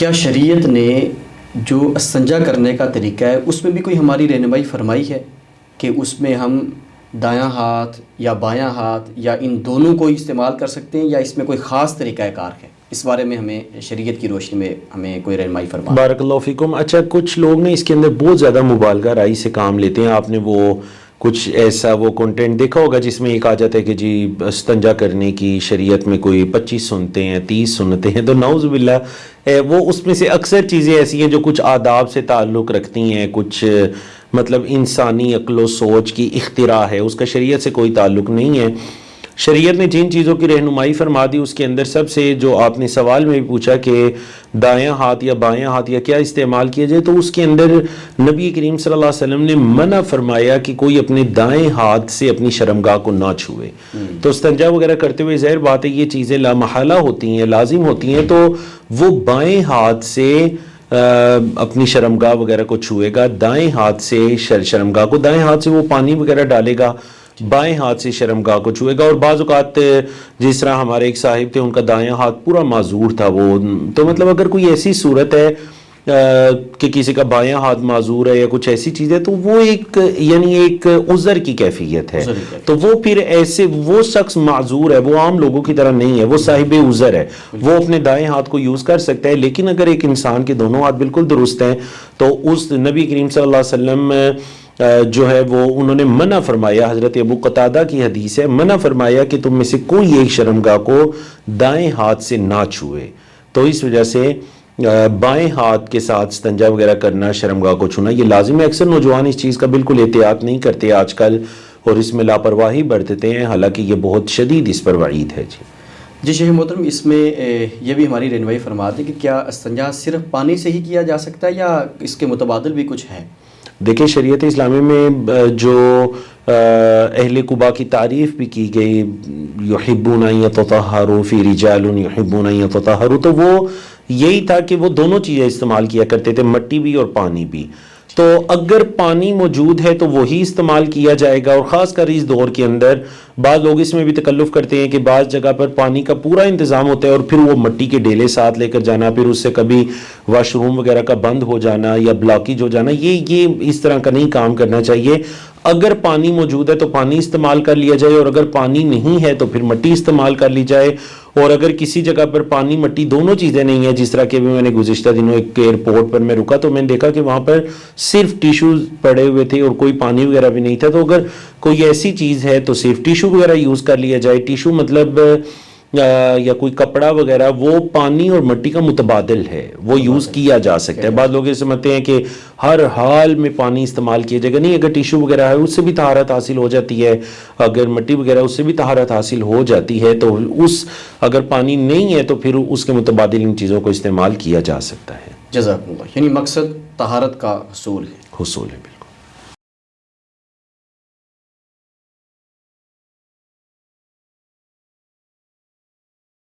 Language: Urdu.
کیا شریعت نے جو استنجا کرنے کا طریقہ ہے اس میں بھی کوئی ہماری رہنمائی فرمائی ہے کہ اس میں ہم دایاں ہاتھ یا بایاں ہاتھ یا ان دونوں کو استعمال کر سکتے ہیں، یا اس میں کوئی خاص طریقہ کار ہے؟ اس بارے میں ہمیں شریعت کی روشنی میں ہمیں کوئی رہنمائی فرمائے۔ بارک اللہ فیکم۔ اچھا، کچھ لوگ نے اس کے اندر بہت زیادہ مبالغہ رائی سے کام لیتے ہیں۔ آپ نے وہ کچھ ایسا وہ کنٹینٹ دیکھا ہوگا جس میں ایک آ جاتا ہے کہ جی استنجا کرنے کی شریعت میں کوئی 25 سنتے ہیں، 30 سنتے ہیں، تو نعوذ باللہ وہ اس میں سے اکثر چیزیں ایسی ہیں جو کچھ آداب سے تعلق رکھتی ہیں، کچھ مطلب انسانی عقل و سوچ کی اختراع ہے، اس کا شریعت سے کوئی تعلق نہیں ہے۔ شریعت نے جن چیزوں کی رہنمائی فرما دی اس کے اندر سب سے جو آپ نے سوال میں بھی پوچھا کہ دایاں ہاتھ یا بایاں ہاتھ یا کیا استعمال کیا جائے، تو اس کے اندر نبی کریم صلی اللہ علیہ وسلم نے منع فرمایا کہ کوئی اپنے دائیں ہاتھ سے اپنی شرمگاہ کو نہ چھوئے۔ تو استنجا وغیرہ کرتے ہوئے ظاہر بات ہے یہ چیزیں لا محالہ ہوتی ہیں، لازم ہوتی ہیں، تو وہ بائیں ہاتھ سے اپنی شرمگاہ وغیرہ کو چھوئے گا، دائیں ہاتھ سے شرمگاہ کو، دائیں ہاتھ سے وہ پانی وغیرہ ڈالے گا، بائیں ہاتھ سے شرمگاہ کو چھوئے گا۔ اور بعض اوقات جس طرح ہمارے ایک صاحب تھے، ان کا دایاں ہاتھ پورا معذور تھا، وہ تو مطلب اگر کوئی ایسی صورت ہے کہ کسی کا بایاں ہاتھ معذور ہے یا کچھ ایسی چیز ہے، تو وہ ایک یعنی ایک عذر کی کیفیت ہے، تو وہ پھر ایسے وہ شخص معذور ہے، وہ عام لوگوں کی طرح نہیں ہے، وہ صاحب عذر ہے، وہ اپنے دائیں ہاتھ کو یوز کر سکتا ہے۔ لیکن اگر ایک انسان کے دونوں ہاتھ بالکل درست ہیں تو اس نبی کریم صلی اللہ علیہ وسلم جو ہے وہ انہوں نے منع فرمایا، حضرت ابو قتادہ کی حدیث ہے، منع فرمایا کہ تم میں سے کوئی ایک شرمگاہ کو دائیں ہاتھ سے نہ چھوئے۔ تو اس وجہ سے بائیں ہاتھ کے ساتھ استنجا وغیرہ کرنا، شرمگاہ کو چھونا یہ لازم ہے۔ اکثر نوجوان اس چیز کا بالکل احتیاط نہیں کرتے آج کل اور اس میں لاپرواہی برتتے ہیں، حالانکہ یہ بہت شدید اس پر وعید ہے۔ جی شیخ محترم، اس میں یہ بھی ہماری رہنمائی فرماتے کہ کیا استنجا صرف پانی سے ہی کیا جا سکتا ہے یا اس کے متبادل بھی کچھ ہے؟ دیکھیں، شریعت اسلامی میں جو اہل قباء کی تعریف بھی کی گئی، یحبون ان یتطہروا فی رجال یحبون ان یتطہروا، تو وہ یہی تھا کہ وہ دونوں چیزیں استعمال کیا کرتے تھے، مٹی بھی اور پانی بھی۔ تو اگر پانی موجود ہے تو وہی استعمال کیا جائے گا، اور خاص کر اس دور کے اندر بعض لوگ اس میں بھی تکلف کرتے ہیں کہ بعض جگہ پر پانی کا پورا انتظام ہوتا ہے اور پھر وہ مٹی کے ڈیلے ساتھ لے کر جانا، پھر اس سے کبھی واش روم وغیرہ کا بند ہو جانا یا بلاکیج ہو جانا، یہ اس طرح کا نہیں کام کرنا چاہیے۔ اگر پانی موجود ہے تو پانی استعمال کر لیا جائے، اور اگر پانی نہیں ہے تو پھر مٹی استعمال کر لی جائے۔ اور اگر کسی جگہ پر پانی مٹی دونوں چیزیں نہیں ہیں، جس طرح کہ میں نے گزشتہ دنوں ایک ایئرپورٹ پر میں رکا تو میں نے دیکھا کہ وہاں پر صرف ٹیشوز پڑے ہوئے تھے اور کوئی پانی وغیرہ بھی نہیں تھا، تو اگر کوئی ایسی چیز ہے تو صرف ٹیشو وغیرہ یوز کر لیا جائے۔ ٹیشو مطلب یا کوئی کپڑا وغیرہ وہ پانی اور مٹی کا متبادل ہے، وہ یوز کیا جا سکتا ہے۔ بعض لوگ یہ سمجھتے ہیں کہ ہر حال میں پانی استعمال کیا جائے گا، نہیں، اگر ٹیشو وغیرہ ہے اس سے بھی طہارت حاصل ہو جاتی ہے، اگر مٹی وغیرہ اس سے بھی طہارت حاصل ہو جاتی ہے، تو اگر پانی نہیں ہے تو پھر اس کے متبادل ان چیزوں کو استعمال کیا جا سکتا ہے۔ جزاک اللہ، یعنی مقصد طہارت کا حصول ہے۔ بالکل۔